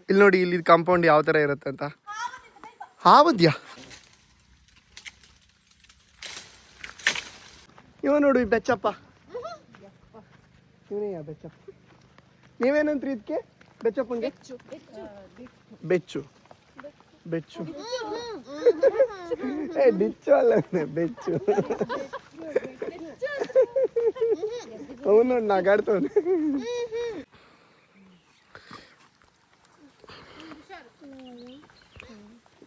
ಇಲ್ಲಿ ನೋಡಿ, ಇಲ್ಲಿ ಕಾಂಪೌಂಡ್ ಯಾವ ಥರ ಇರುತ್ತೆ ಅಂತ. ಹಾವದ್ಯಾ ಇವ ನೋಡು ಈ ಬೆಚ್ಚಪ್ಪ, ಇವನೇ ಬೆಚ್ಚಪ್ಪ. ನೀವೇನಂತ್ರಿ ಇದಕ್ಕೆ ಬೆಚ್ಚಪ್ಪಂಗೆ? ಬೆಚ್ಚು ಬೆಚ್ಚು ಡಿಚ್ಚು ಅಲ್ಲ, ಬೆಚ್ಚು. ಅವನು ನಗಾಡ್ತವನೆ.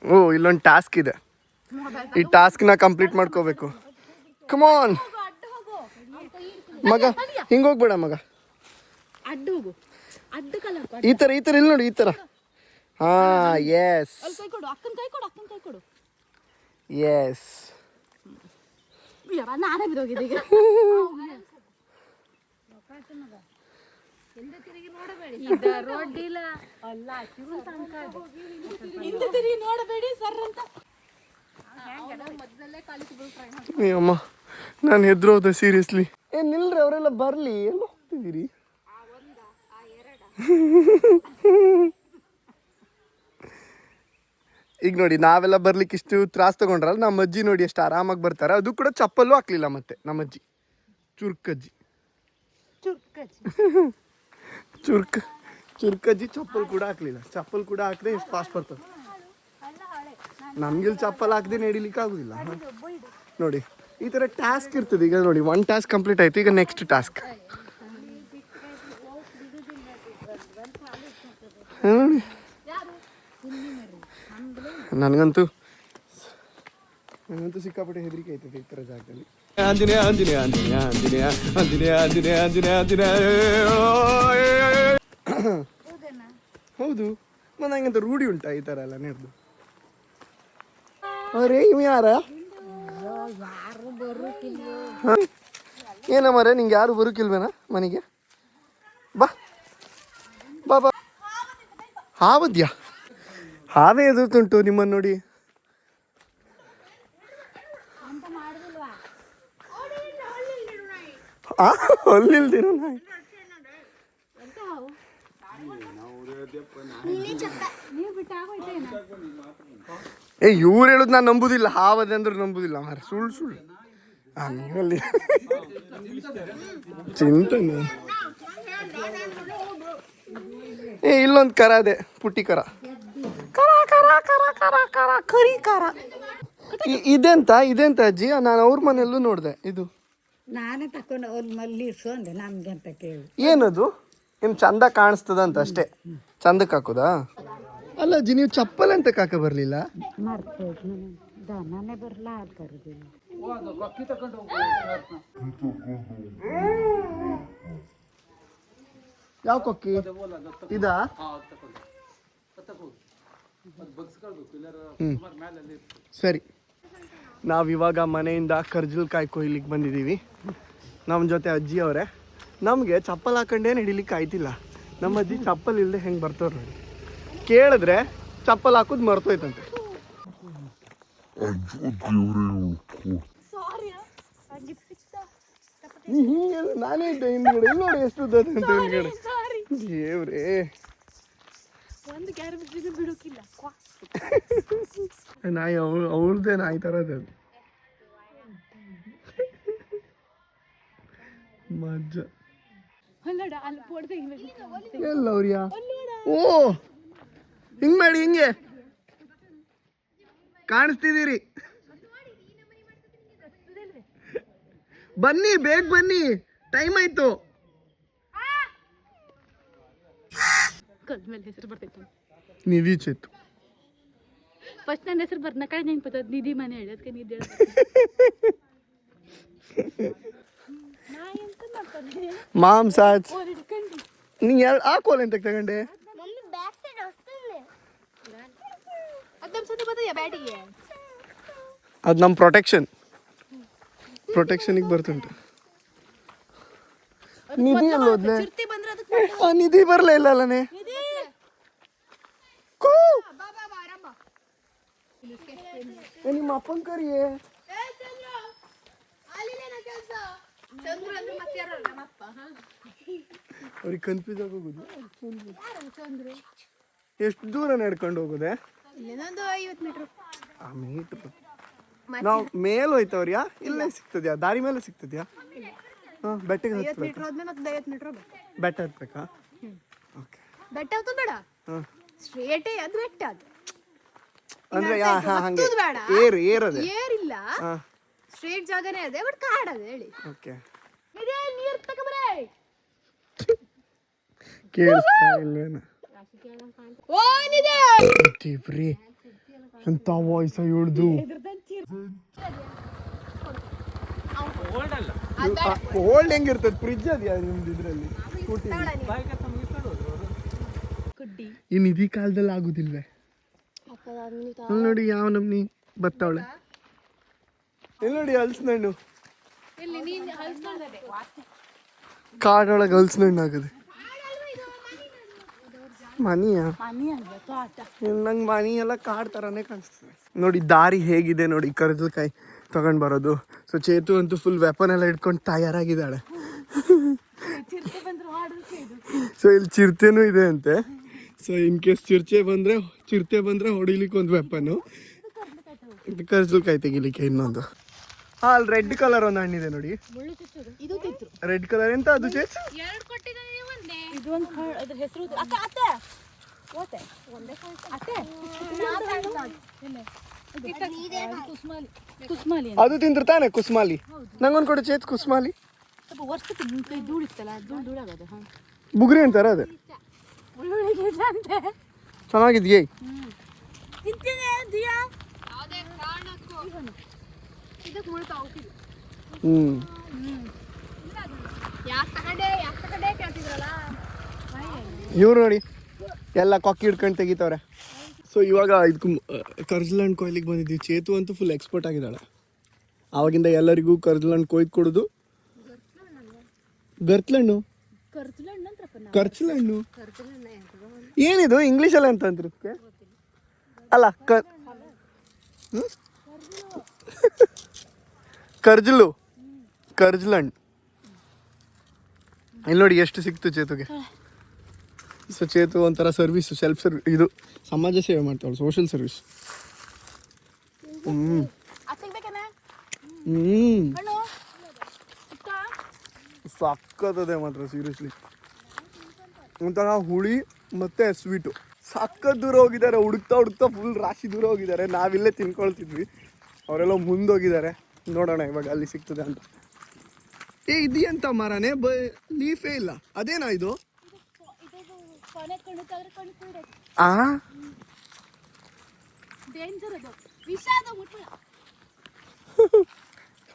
ಓ ಇಲ್ಲೊಂದು ಟಾಸ್ಕ್ ಇದೆ, ಈ ಟಾಸ್ಕ್ನ ಕಂಪ್ಲೀಟ್ ಮಾಡ್ಕೋಬೇಕು. ಕಮಾನ್ ಮಗ, ಹಿಂಗೋಗ್ಬೇಡ ಮಗ, ಈ ಥರ ಇಲ್ಲಿ ನೋಡಿ, ಈ ಥರ. ಹಾ ಎಸ್ ಎಸ್. ಅಮ್ಮ ನಾನು ಹೆದ್ರೋದೆ ಸೀರಿಯಸ್ಲಿ. ನಿಲ್ರಿ, ಅವರೆಲ್ಲ ಬರ್ಲಿ, ಎಲ್ಲ ಹೋಗ್ತಿದ್ದೀರಿ? ಈಗ ನೋಡಿ, ನಾವೆಲ್ಲ ಬರ್ಲಿಕ್ಕೆ ಇಷ್ಟು ತ್ರಾಸ್ ತಗೊಂಡ್ರಲ್ಲ, ನಮ್ಮ ಅಜ್ಜಿ ನೋಡಿ ಎಷ್ಟು ಆರಾಮಾಗಿ ಬರ್ತಾರೆ. ಅದು ಕೂಡ ಚಪ್ಪಲ್ಲೂ ಹಾಕ್ಲಿಲ್ಲ ಮತ್ತೆ ನಮ್ಮ ಅಜ್ಜಿ. ಚುರ್ಕಜ್ಜಿ ಚುರ್ಕಜ್ಜಿ ಚಪ್ಪಲ್ ಕೂಡ ಹಾಕ್ಲಿಲ್ಲ. ಚಪ್ಪಲ್ ಕೂಡ ಹಾಕದೆ ಎಷ್ಟು ಫಾಸ್ಟ್ ಬರ್ತದೆ. ನಮ್ಗಿಲ್ಲಿ ಚಪ್ಪಲ್ ಹಾಕದೆ ನಡಿಲಿಕ್ಕೆ ಆಗುದಿಲ್ಲ ನೋಡಿ. ಈ ಥರ ಟಾಸ್ಕ್ ಇರ್ತದೆ. ಈಗ ನೋಡಿ, 1 ಟಾಸ್ಕ್ ಕಂಪ್ಲೀಟ್ ಆಯ್ತು, ಈಗ ನೆಕ್ಸ್ಟ್ ಟಾಸ್ಕ್ ನೋಡಿ. ನನಗಂತೂ ಸಿಕ್ಕಾಪಟ್ಟೆ ಹೆದರಿಕೆ ಆಯ್ತದೆ ಈ ಥರ ಜಾಗದಲ್ಲಿ. ಆಂಜನೇಯ ಆಂಜನೇಯ ಆಂಜನೇಯ ಆಂಜನೇಯ ಆಂಜನೇಯ ಆಂಜನೇಯ ಆಂಜನೇಯ ಆಂಜನೇಯ. ಹೌದು, ಮತ್ತೆ ನಂಗಂತ ರೂಢಿ ಉಂಟಾ ಈ ಥರ ಎಲ್ಲ ನಡೆದು. ಅರೇ ಇವ ಯಾರ? ಏನ ಮರ, ನಿಂಗೆ ಯಾರು ಬರೋಕಿಲ್ವೇನಾ ಮನೆಗೆ? ಬಾ ಬಾ ಬಾ. ಹಾವದ್ಯಾ? ಹಾವೇ ಎದುರ್ತುಂಟು ನಿಮ್ಮನ್ನು ನೋಡಿ. ಅಲ್ಲಿಲ್ದಿರೋ ನಾಯಿ. ಇವ್ರು ಹೇಳುದು ನಾನು ನಂಬುದಿಲ್ಲ. ಹಾವದೆ ಅಂದ್ರೆ ನಂಬುದಿಲ್ಲ ಮಾರ, ಸುಳ್ಳು. ಅಲ್ಲಿ ಚಿಂತನೆ. ಇಲ್ಲೊಂದು ಕರ ಅದೇ, ಪುಟ್ಟಿ ಕರ. ಇದೆಂತ ಅಜ್ಜಿ? ನಾನು ಅವ್ರ ಮನೆಯಲ್ಲೂ ನೋಡಿದೆ. ಇದು ನಾನೇ ತಕೊಂಡು ಅವ್ರ ಮಲ್ಲಿಸು ಅಂದೆ. ನಮ್ಗೆ ಅಂತ ಕೇಳಿ ಏನದು? ನಿಮ್ ಚಂದ ಕಾಣಿಸ್ತದಂತ ಅಷ್ಟೇ, ಚಂದಕ್ಕೆ ಹಾಕೋದಾ? ಅಲ್ಲ ಅಜ್ಜಿ, ನೀವು ಚಪ್ಪಲ್ ಅಂತ ಕಾಕ ಬರ್ಲಿಲ್ಲ? ನಾನೇ ಬರಲ್ಲ ಅದು ಕರುದಿಲ್ಲ. ಯಾವ ಕೊಕ್ಕಿ ಇದಾ? ಸರಿ, ನಾವಿವಾಗ ಮನೆಯಿಂದ ಕರ್ಜಲ್ಕಾಯಿ ಕೊಯ್ಲಿಕ್ಕೆ ಬಂದಿದ್ದೀವಿ. ನಮ್ಮ ಜೊತೆ ಅಜ್ಜಿ ಅವರೇ. ನಮಗೆ ಚಪ್ಪಲ್ ಹಾಕೊಂಡೇ ನಡಿಲಿಕ್ಕೆ ಆಯ್ತಿಲ್ಲ. ನಮ್ಮ ಅಜ್ಜಿ ಚಪ್ಪಲ್ ಇಲ್ಲದೆ ಹೆಂಗೆ ಬರ್ತವ್ರು ನೋಡಿ. ಕೇಳಿದ್ರೆ ಚಪ್ಪಲ್ ಹಾಕೋದು ಮರ್ತೋಯ್ತಂತೆ. ನಾನೇ ಇದ್ದೆ ಹಿಂದ್ಗಡೆ. ಇಲ್ಲಿ ನೋಡಿ ಎಷ್ಟು ಉದ್ದ ಅಂತ ಹಿಂದ್ಗಡೆ. ದೇವ್ರೇ, ನಾಯಿ ಅವಳದೇ ನಾಯಿ ಥರದ್ದು ಮಜ್ಜ. ಎಲ್ಲ ಅವ್ರಿಯಾ? ಓ ಹಿಂಗ್ ಮಾಡಿ, ಹಿಂಗೆ ಕಾಣಿಸ್ತಿದ್ದೀರಿ. ಬನ್ನಿ, ಬೇಗ ಬನ್ನಿ, ಟೈಮ್ ಆಯ್ತು. ಹೆಸರು ಬರ್ತೈತೆ ನಿಧಿ ಚಿತ್ತು. ಫಸ್ಟ್ ನನ್ನ ಹೆಸರು ಬರ್ನ ಕಡೆ ನೆನ್ಪದ ನಿಧಿ ಮನೆ ಹೇಳಿ, ಅದಕ್ಕೆ ನಿಧಿ ಮಾಂಸಾಜ್. ನೀನು ಆ ಕೋಲ್ ಎಂತ ತಗೊಂಡೆ? ಅದು ನಮ್ಮ ಪ್ರೊಟೆಕ್ಷನಿಗೆ ಬರ್ತುಂಟು. ನಿಧಿ ಎಲ್ಲ ಹೋದ್ಲೆ? ನಿಧಿ ಬರಲೇ ಇಲ್ಲ ಅಲ್ಲನೇ. ನಿಮ್ಮ ಅಪ್ಪನ ಕರಿಯೇ. ಅವ್ರಿಗೆ ಕನ್ಫ್ಯೂಸ್ ಆಗೋಗುದು. ಎಷ್ಟು ದೂರ ನಡ್ಕೊಂಡು ಹೋಗೋದೆ ಇಲ್ಲೊಂದು 50 ಮೀಟರ್. ಆ ಮೀಟ್ರ್ ನಾವು ಮೇಲೆ ಹೋಯ್ತವ್ರಿಯಾ ಇಲ್ಲೇ ಸಿಗ್ತದ್ಯಾ ದಾರಿ ಮೇಲೆ ಸಿಗ್ತದ್ಯಾ ಹಾಂ ಬೆಟ್ಟಕ್ಕೆ 50 ಹತ್ಬೇಕು ಮೀಟರ್ ಹೋದ್ಮೇಲೆ ಮತ್ತೆ 50 ಮೀಟರ್ ಹೋಗ್ಬೇಕು. ಬೆಟ್ಟ ಹತ್ಬೇಕಾ ಓಕೆ ಬೆಟ್ಟ ಹತ್ತೋದು ಬೇಡ, ಹಾಂ ಸ್ಟ್ರೇಟೇ ಅದು ಬೆಟ್ಟ ಅದು. ಅಂದ್ರೆ ಹಾಂ ಹಂಗೆ ಹತ್ತೋದು ಬೇಡ, ಏರದೆ ಏರಿಲ್ಲ, ಹಾಂ ಸ್ಟ್ರೇಟ್ ಜಾಗನೇ ಅದೇ ಬಟ್ ಕಾಡದೆ ಹೇಳಿ. ಓಕೆ ಇದೇ ನೀರು ತಗೊಂಬರೇ. ಕೇಳಿಸ್ತಾ ಇಲ್ವೇನ ಓನಿದೆ ದೇವ್ರಿ ಎಂತ ವಾಯ್ಸ ಹಿಡ್ದು ಓಲ್ಡ್ ಹೆಂಗಿರ್ತದೆ ಫ್ರಿಜ್ ಅದ್ಯಾ ನಿಮ್ದು ಇದ್ರಲ್ಲಿ ಇನ್ನು ಇದೀ ಕಾಲದಲ್ಲಿ ಆಗುದಿಲ್ವೇ ಅಲ್ಲಿ ನೋಡಿ ಯಾವ ನಮ್ನಿ ಬತ್ತವಳೆ ಇಲ್ಲಿ ನೋಡಿ ಹಲ್ಸಿನಣ್ಣು ಕಾಡೊಳಗೆ ಹಲ್ಸಿನಣ್ಣು ಆಗದೆ ಮನಿಯಾ ನಂಗೆ ಮನಿ ಎಲ್ಲ ಕಾಡ್ ಥರನೇ ಕಾಣಿಸ್ತದೆ ನೋಡಿ ದಾರಿ ಹೇಗಿದೆ ನೋಡಿ ಕರ್ದಲ್ಕಾಯಿ ತಗೊಂಡು ಬರೋದು ಸೊ ಚೇತು ಅಂತೂ ಫುಲ್ ವೆಪನ್ ಎಲ್ಲ ಇಟ್ಕೊಂಡು ತಯಾರಾಗಿದ್ದಾಳೆ ಸೊ ಇಲ್ಲಿ ಚಿರತೆನೂ ಇದೆ ಅಂತೆ ಸೊ ಇನ್ ಕೇಸ್ ಚಿರತೆ ಬಂದರೆ ಹೊಡಿಲಿಕ್ಕೆ ಒಂದು ವೆಪನ್ನು ಕರ್ದಲ್ಕಾಯಿ ತೆಗಿಲಿಕ್ಕೆ ಇನ್ನೊಂದು ಹಾಂ ಅಲ್ಲಿ ರೆಡ್ ಕಲರ್ ಒಂದು ಹಣ್ಣಿದೆ ನೋಡಿ ರೆಡ್ ಕಲರ್ ಎಂತ ಅದು ಚೇಚ್ ಅದು ತಿಂದ್ರೆ ತಾನೆ ಕುಸ್ಮಾಲಿ ನಂಗೊಂದು ಕೊಡು ಚೇತ್ ಕುಸ್ಮಾಲಿ ಬುಗ್ರಿ ಅಂತಾರ ಅದು ಚೆನ್ನಾಗಿದ್ಯೇ ಇವ್ರು ನೋಡಿ ಎಲ್ಲ ಕೊಕ್ಕಿ ಹಿಡ್ಕೊಂಡು ತೆಗಿತವ್ರೆ ಸೊ ಇವಾಗ ಇದಕ್ಕೂ ಕರ್ಜಲಣ್ಣು ಕೊಯ್ಲಿಗೆ ಬಂದಿದ್ವಿ ಚೇತು ಅಂತೂ ಫುಲ್ ಎಕ್ಸ್ಪರ್ಟ್ ಆಗಿದ್ದಾಳೆ ಆವಾಗಿಂದ ಎಲ್ಲರಿಗೂ ಕರ್ಜಲಣ್ಣು ಕೊಯ್ದು ಕೊಡೋದು ಗರ್ತ್ಲಣ್ಣು ಕರ್ಚಲಣ್ಣು ಏನಿದು ಇಂಗ್ಲೀಷಲ್ಲಿ ಅಂತ ಅಂತಿರುತ್ತೆ ಅಲ್ಲ ಕರ್ಜಲು ಕರ್ಜಲಣ್ಣು ಇಲ್ಲಿ ನೋಡಿ ಎಷ್ಟು ಸಿಕ್ತು ಚೇತುಗೆ ಸೊ ಚೇತು ಒಂಥರ ಸರ್ವಿಸ್ ಇದು ಸಮಾಜ ಸೇವೆ ಮಾಡ್ತಾವಳು ಸೋಷಿಯಲ್ ಸರ್ವಿಸ್ ಸಕ್ಕತ್ತದೆ ಮಾತ್ರ ಸೀರಿಯಸ್ಲಿ ಒಂಥರ ಹುಳಿ ಮತ್ತೆ ಸ್ವೀಟು ಸಕ್ಕತ್ ದೂರ ಹೋಗಿದ್ದಾರೆ ಹುಡುಕ್ತಾ ಫುಲ್ ರಾಶಿ ದೂರ ಹೋಗಿದ್ದಾರೆ ನಾವಿಲ್ಲೇ ತಿನ್ಕೊಳ್ತಿದ್ವಿ ಅವರೆಲ್ಲ ಮುಂದೋಗಿದ್ದಾರೆ ನೋಡೋಣ ಇವಾಗ ಅಲ್ಲಿ ಸಿಗ್ತದೆ ಅಂತ ಇದೆಯಂತ ಮರನೇ ಲೀಫೇ ಇಲ್ಲ ಅದೇನಾ ಇದು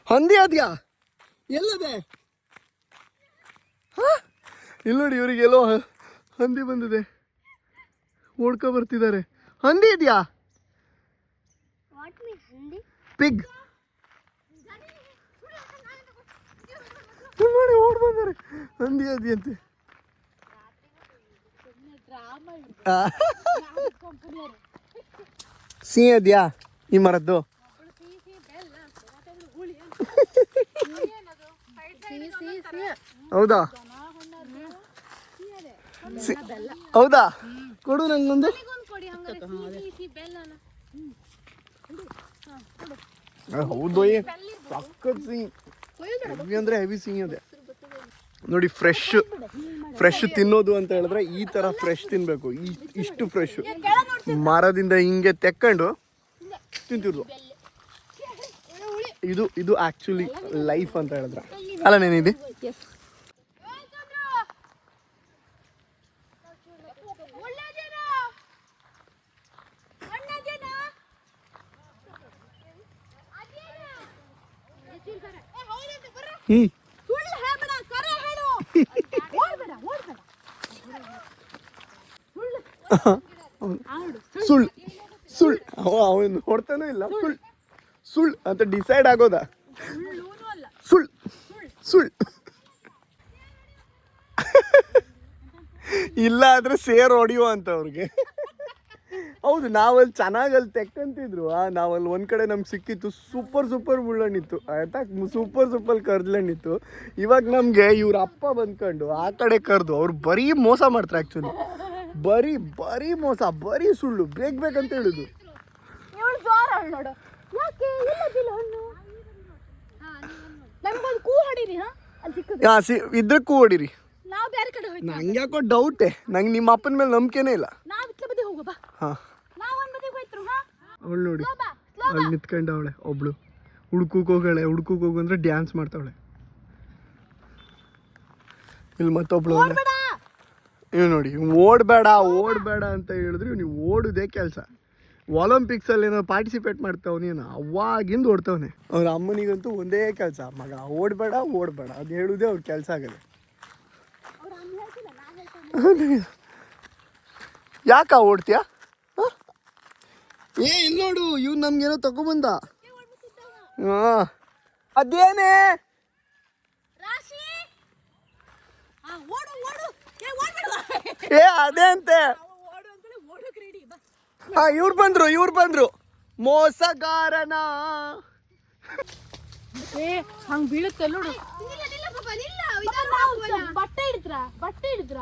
ಹಂದಿ ಅದ್ಯಾ ಎಲ್ಲದೆ ಇಲ್ಲಿ ನೋಡಿ ಇವರಿಗೆಲ್ಲೋ ಹಂದಿ ಬಂದಿದೆ ಓಡ್ಕೊ ಬರ್ತಿದ್ದಾರೆ ಹಂದಿ ಇದೆಯಾ ಪಿಗ್ ನೋಡಿ ಓಡ್ ಬಂದಾರೆ ಹಂದಿ ಅದಿಯಂತೆ ಸಿಹಿ ಅದ್ಯಾ ಈ ಮರದ್ದು ಹೌದಾ ಹೌದಾ ಕೊಡು ನಂಗೊಂದು ಹೌದು ಸಕ್ಕತ್ ಸಿಹಿ ಹೆವಿ ಅಂದ್ರೆ ಹೆವಿ ಸಿಹಿ ಅದೇ ನೋಡಿ ಫ್ರೆಶ್ ತಿನ್ನೋದು ಅಂತ ಹೇಳಿದ್ರೆ ಈ ತರ ಫ್ರೆಶ್ ತಿನ್ಬೇಕು ಇಷ್ಟು ಫ್ರೆಶ್ ಮರದಿಂದ ಹಿಂಗೆ ತೆಕ್ಕೊಂಡು ತಿಂತಿದ್ರು ಇದು ಆಕ್ಚುಲಿ ಲೈಫ್ ಅಂತ ಹೇಳಿದ್ರೆ ಅಲ್ಲ ನೇನಿದೆ ಸುಳ್ ಅವನು ಹೊಡ್ತಾನೂ ಇಲ್ಲ ಸುಳ್ ಅಂತ ಡಿಸೈಡ್ ಆಗೋದಾ ಸುಳ್ ಇಲ್ಲ ಆದ್ರೆ ಸೇರ್ ಹೊಡಿಯೋ ಅಂತ ಅವ್ರಿಗೆ ಹೌದು ನಾವಲ್ಲಿ ಚೆನ್ನಾಗಿ ಅಲ್ಲಿ ತೆಕ್ಕಂತಿದ್ರು ನಾವಲ್ಲಿ ಒಂದ್ ಕಡೆ ನಮ್ಗೆ ಸಿಕ್ಕಿತ್ತು ಸೂಪರ್ ಮುಳ್ಳಣ್ಣಿತ್ತು ಆಯ್ತಾ ಸೂಪರ್ ಕರ್ಜಲಣ್ಣಿತ್ತು ಇವಾಗ ನಮ್ಗೆ ಇವ್ರ ಅಪ್ಪ ಬಂದ್ಕೊಂಡು ಆ ಕಡೆ ಕರೆದು ಅವ್ರು ಬರೀ ಮೋಸ ಮಾಡ್ತಾರೆ ಆ್ಯಕ್ಚುಲಿ ಬರೀ ಬರೀ ಮೋಸ, ಬರೀ ಸುಳ್ಳು, ಬೇಕಂತ ಹೇಳುದು. ಇವಳು ಜೋರ ನೋಡು. ಯಾಕೆ ಇಲ್ಲದಿಲ್ಲ ಹಣ್ಣು? ನಮಗೊಂದು ಕೂ ಹೊಡೀರಿ. ಹಾ ಅಲ್ಲಿ ಸಿಕ್ಕದು ಇದ್ರೆ ಕೂ ಹೊಡಿರಿ. ನಾವು ಬೇರೆ ಕಡೆ ಹೋಯ್ತು. ನಂಗೆ ಯಾಕೋ ಡೌಟೇ, ನಂಗೆ ನಿಮ್ಮ ಅಪ್ಪನ ಮೇಲೆ ನಂಬಿಕೆನೇ ಇಲ್ಲ. ನಾವು ಇಟ್ಲ ಬದಿ ಹೋಗೋ ಬಾ. ಹಾಂ, ನಾವು ಒಂದು ಬದಿಗೆ ಹೋಯ್ತು. ಹಾ ಅವಳು ನೋಡಿ ಅಲ್ಲಿ ನಿಂತ್ಕೊಂಡವಳೆ ಒಬ್ಳು. ಹುಡ್ಕಕ್ಕೆ ಹೋಗು ಅಂದ್ರೆ ಡ್ಯಾನ್ಸ್ ಮಾಡ್ತಾವಳೆ. ಇಲ್ಲಿ ಮತ್ತೊಬ್ಳು ಇವ್ ನೋಡಿ, ಓಡಬೇಡ ಅಂತ ಹೇಳಿದ್ರು ನೀವು ಓಡುದೇ ಕೆಲಸ. ಒಲಿಂಪಿಕ್ಸಲ್ಲಿ ಏನೋ ಪಾರ್ಟಿಸಿಪೇಟ್ ಮಾಡ್ತಾವನೇನು, ಅವಾಗಿಂದ ಓಡ್ತಾವನೆ. ಅವ್ರ ಅಮ್ಮನಿಗಂತೂ ಒಂದೇ ಕೆಲಸ, ಮಗ ಓಡಬೇಡ ಅದು ಹೇಳುದೇ ಅವ್ರ ಕೆಲಸ ಆಗದೆ. ಯಾಕ ಓಡ್ತೀಯ? ಇಲ್ಲಿ ನೋಡು, ಇವ್ ನಮ್ಗೇನೋ ತಗೊಂಬಂದ. ಹಾಂ, ಅದೇನೇ ಅದೇ ಅಂತೆ. ಹಾ, ಇವ್ರು ಬಂದ್ರು ಮೋಸಗಾರನ. ಹಂಗ್ ಬೀಳುತ್ತೆ ನೋಡು. ಬಟ್ಟೆ ಹಿಡಿದ್ರ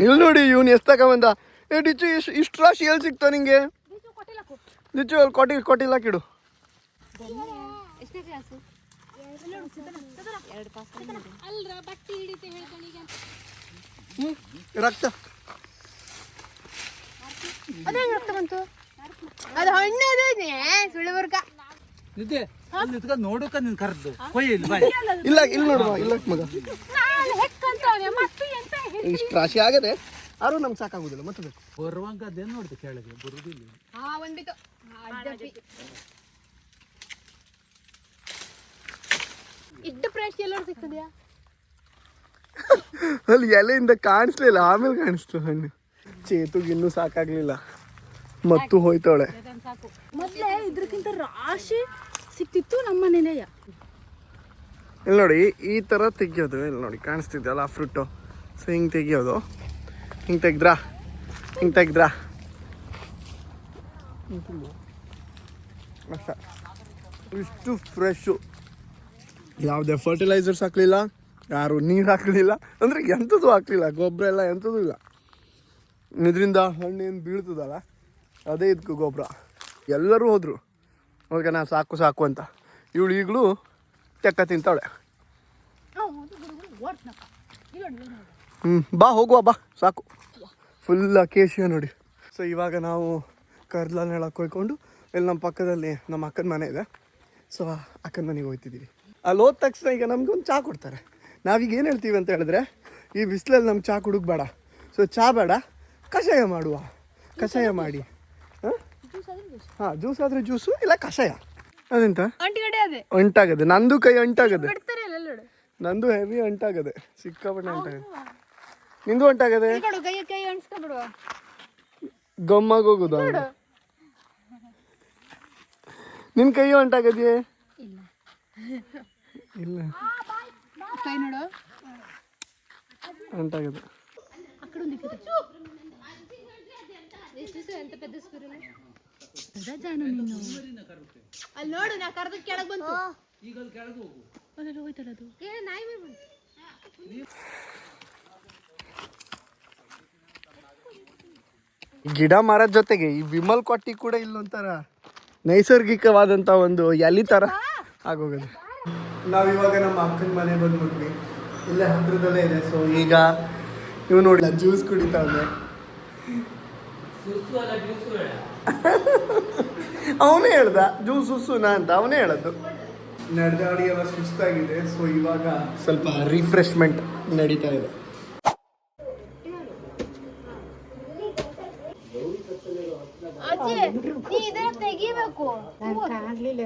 ಇಲ್ಲಿ ನೋಡಿ, ಇವ್ನು ಎಷ್ಟು ತಗೊಂಬಂದ. ಡಿಚ್ಚು ಇಷ್ಟು ರಾಶಿ ಎಲ್ಲಿ ಸಿಗ್ತಾವ ನಿಂಗೆ? ಡಿಚ್ಚು ಅಲ್ಲಿ ಕೊಟ್ಟಿಲ್ಲ ಕಿಡು. ರಕ್ತ ಅದೇ ರಕ್ತ ಬಂತು. ಅದು ಹಣ್ಣು ಸುಳ್ಳು ಬರ್ಕ ನೋಡಕ ನಿನ್ ಕರ್ದು ಕೊಯ್ಯಿಲ್ಲ ಇಲ್ಲ, ಇಲ್ಲಿ ನೋಡುವ, ಇಲ್ಲ ಮಗ, ಇಷ್ಟು ರಾಶಿ ಆಗದೆ ಆದ್ರೂ ನಮ್ಗೆ ಸಾಕಾಗುದಿಲ್ಲ. ಮತ್ತೆ ಬೇಕು ಬರುವಂಗ ಅದೇನು ನೋಡ್ದು ಕೆಳಗೆ ಬರುದಿಲ್ಲ. ಹಾ ಒಂದಿತ್ತು ಇಡ್ಡ ಫ್ರೆಶ್ ಎಲ್ಲ ಸಿಗ್ತದ್ಯಾ? ಅಲ್ಲಿ ಎಲೆಯಿಂದ ಕಾಣಿಸ್ಲಿಲ್ಲ, ಆಮೇಲೆ ಕಾಣಿಸ್ತು ಹಣ್ಣು. ಚೇತುಗೆ ಇನ್ನೂ ಸಾಕಾಗ್ಲಿಲ್ಲ, ಮತ್ತು ಹೋಯ್ತಾಳೆ. ಮೊದ್ಲೇ ಇದ್ರಕ್ಕಿಂತ ರಾಶಿ ಸಿಕ್ತಿತ್ತು ನಮ್ಮ ಮನೆಯ. ಇಲ್ಲಿ ನೋಡಿ, ಈ ಥರ ತೆಗಿಯೋದು. ಇಲ್ಲಿ ನೋಡಿ ಕಾಣಿಸ್ತಿದ್ದಲ್ಲ ಫ್ರೂಟು. ಸೊ ಹಿಂಗೆ ತೆಗಿಯೋದು. ಹಿಂಗೆ ತೆಗ್ದ್ರಾ ಅಷ್ಟ. ಇಷ್ಟು ಫ್ರೆಶ್ಶು, ಯಾವುದೇ ಫರ್ಟಿಲೈಸರ್ಸ್ ಹಾಕಲಿಲ್ಲ, ಯಾರು ನೀರು ಹಾಕಲಿಲ್ಲ, ಅಂದರೆ ಎಂಥದ್ದು ಹಾಕಲಿಲ್ಲ, ಗೊಬ್ಬರ ಎಲ್ಲ ಎಂಥದ್ದು ಇಲ್ಲ. ಇದರಿಂದ ಹಣ್ಣೇನು ಬೀಳ್ತದಲ್ಲ, ಅದೇ ಇದಕ್ಕೂ ಗೊಬ್ಬರ. ಎಲ್ಲರೂ ಹೋದರು ಅವ್ರಿಗೆ ನಾ ಸಾಕು ಅಂತ. ಇವಳು ಈಗಲೂ ತೆಕ್ಕ ತಿಂತಾಳೆ. ಬಾ ಹೋಗುವ, ಬಾ ಸಾಕು. ಫುಲ್ ಅಕೇಶಿಯ ನೋಡಿ. ಸೊ ಇವಾಗ ನಾವು ಕರ್ದಲಲ್ಲಿ ಹೇಳಕ್ಕೆ ಹೋಯ್ಕೊಂಡು ಇಲ್ಲಿ ನಮ್ಮ ಪಕ್ಕದಲ್ಲಿ ನಮ್ಮ ಅಕ್ಕನ ಮನೆ ಇದೆ. ಸೊ ಅಕ್ಕನ ಮನೆಗೆ ಹೋಗ್ತಿದ್ದೀವಿ. ಅಲ್ಲಿ ಹೋದ ತಕ್ಷಣ ಈಗ ನಮ್ಗೆ ಒಂದು ಚಹಾ ಕೊಡ್ತಾರೆ. ನಾವೀಗ ಏನು ಹೇಳ್ತೀವಿ ಅಂತ ಹೇಳಿದ್ರೆ, ಈ ಬಿಸಿಲಲ್ಲಿ ನಮ್ಗೆ ಚಹಾ ಕುಡಿದ್ಬೇಡ, ಸೊ ಚಹಾ ಬೇಡ, ಕಷಾಯ ಮಾಡುವ, ಕಷಾಯ ಮಾಡಿ. ಹಾಂ, ಜ್ಯೂಸ್ ಆದರೆ ಜ್ಯೂಸು, ಇಲ್ಲ ಕಷಾಯ. ಅದೆಂತ ಅಂಟಾಗದೆ, ನಂದು ಕೈ ಅಂಟಾಗದೆ, ನಂದು ಹೆವಿ ಅಂಟಾಗದೆ, ಸಿಕ್ಕಾಪಟ್ಟೆ ಅಂಟಾಗದೆ. ನಿಂದು ಅಂಟಾಗದೆ, ಕೈ ಅನ್ಸ್ಕೊಂಡ್ಬಿಡುವ. ಗಮ್ಮಾಗಿ ಹೋಗುದು. ನಿನ್ ಕೈಯು ಅಂಟಾಗದೆಯೇ? ಇಲ್ಲ, ಕೈ ನೋಡು ಅಂಟಾಗದೆ. ಅಲ್ಲಿ ನೋಡು, ನಾ ಕರ್ದ ಕೆಳಗ್ ಬಂತು. ಗಿಡ ಮರದ ಜೊತೆಗೆ ಈ ವಿಮಲ್ ಕೊಟ್ಟಿ ಕೂಡ ಇಲ್ಲೊಂಥರ ನೈಸರ್ಗಿಕವಾದಂಥ ಒಂದು ಎಲಿ ಥರ ಆಗೋಗಿದೆ. ನಾವಿವಾಗ ನಮ್ಮ ಅಕ್ಕನ ಮನೆ ಬಂದ್ಬಿಟ್ವಿ, ಇಲ್ಲೇ ಹತ್ರದಲ್ಲೇ ಇದೆ. ಸೊ ಈಗ ಇವ್ ನೋಡಿ ಜ್ಯೂಸ್ ಕುಡಿತಾವೆ. ಅವನೇ ಹೇಳ್ದ ಜ್ಯೂಸ್ ಸುಸುನಾ ಅಂತ, ಅವನೇ ಹೇಳದ್ದು. ನಡೆದಾಡಿ ಎಲ್ಲ ಸುಸ್ತಾಗಿದೆ. ಸೊ ಇವಾಗ ಸ್ವಲ್ಪ ರಿಫ್ರೆಶ್ಮೆಂಟ್ ನಡೀತಾ ಇದೆ. ನೀ ಇದನ್ನ ತೆಗಿಬೇಕು. ಆಗ್ಲಿಲ್ಲ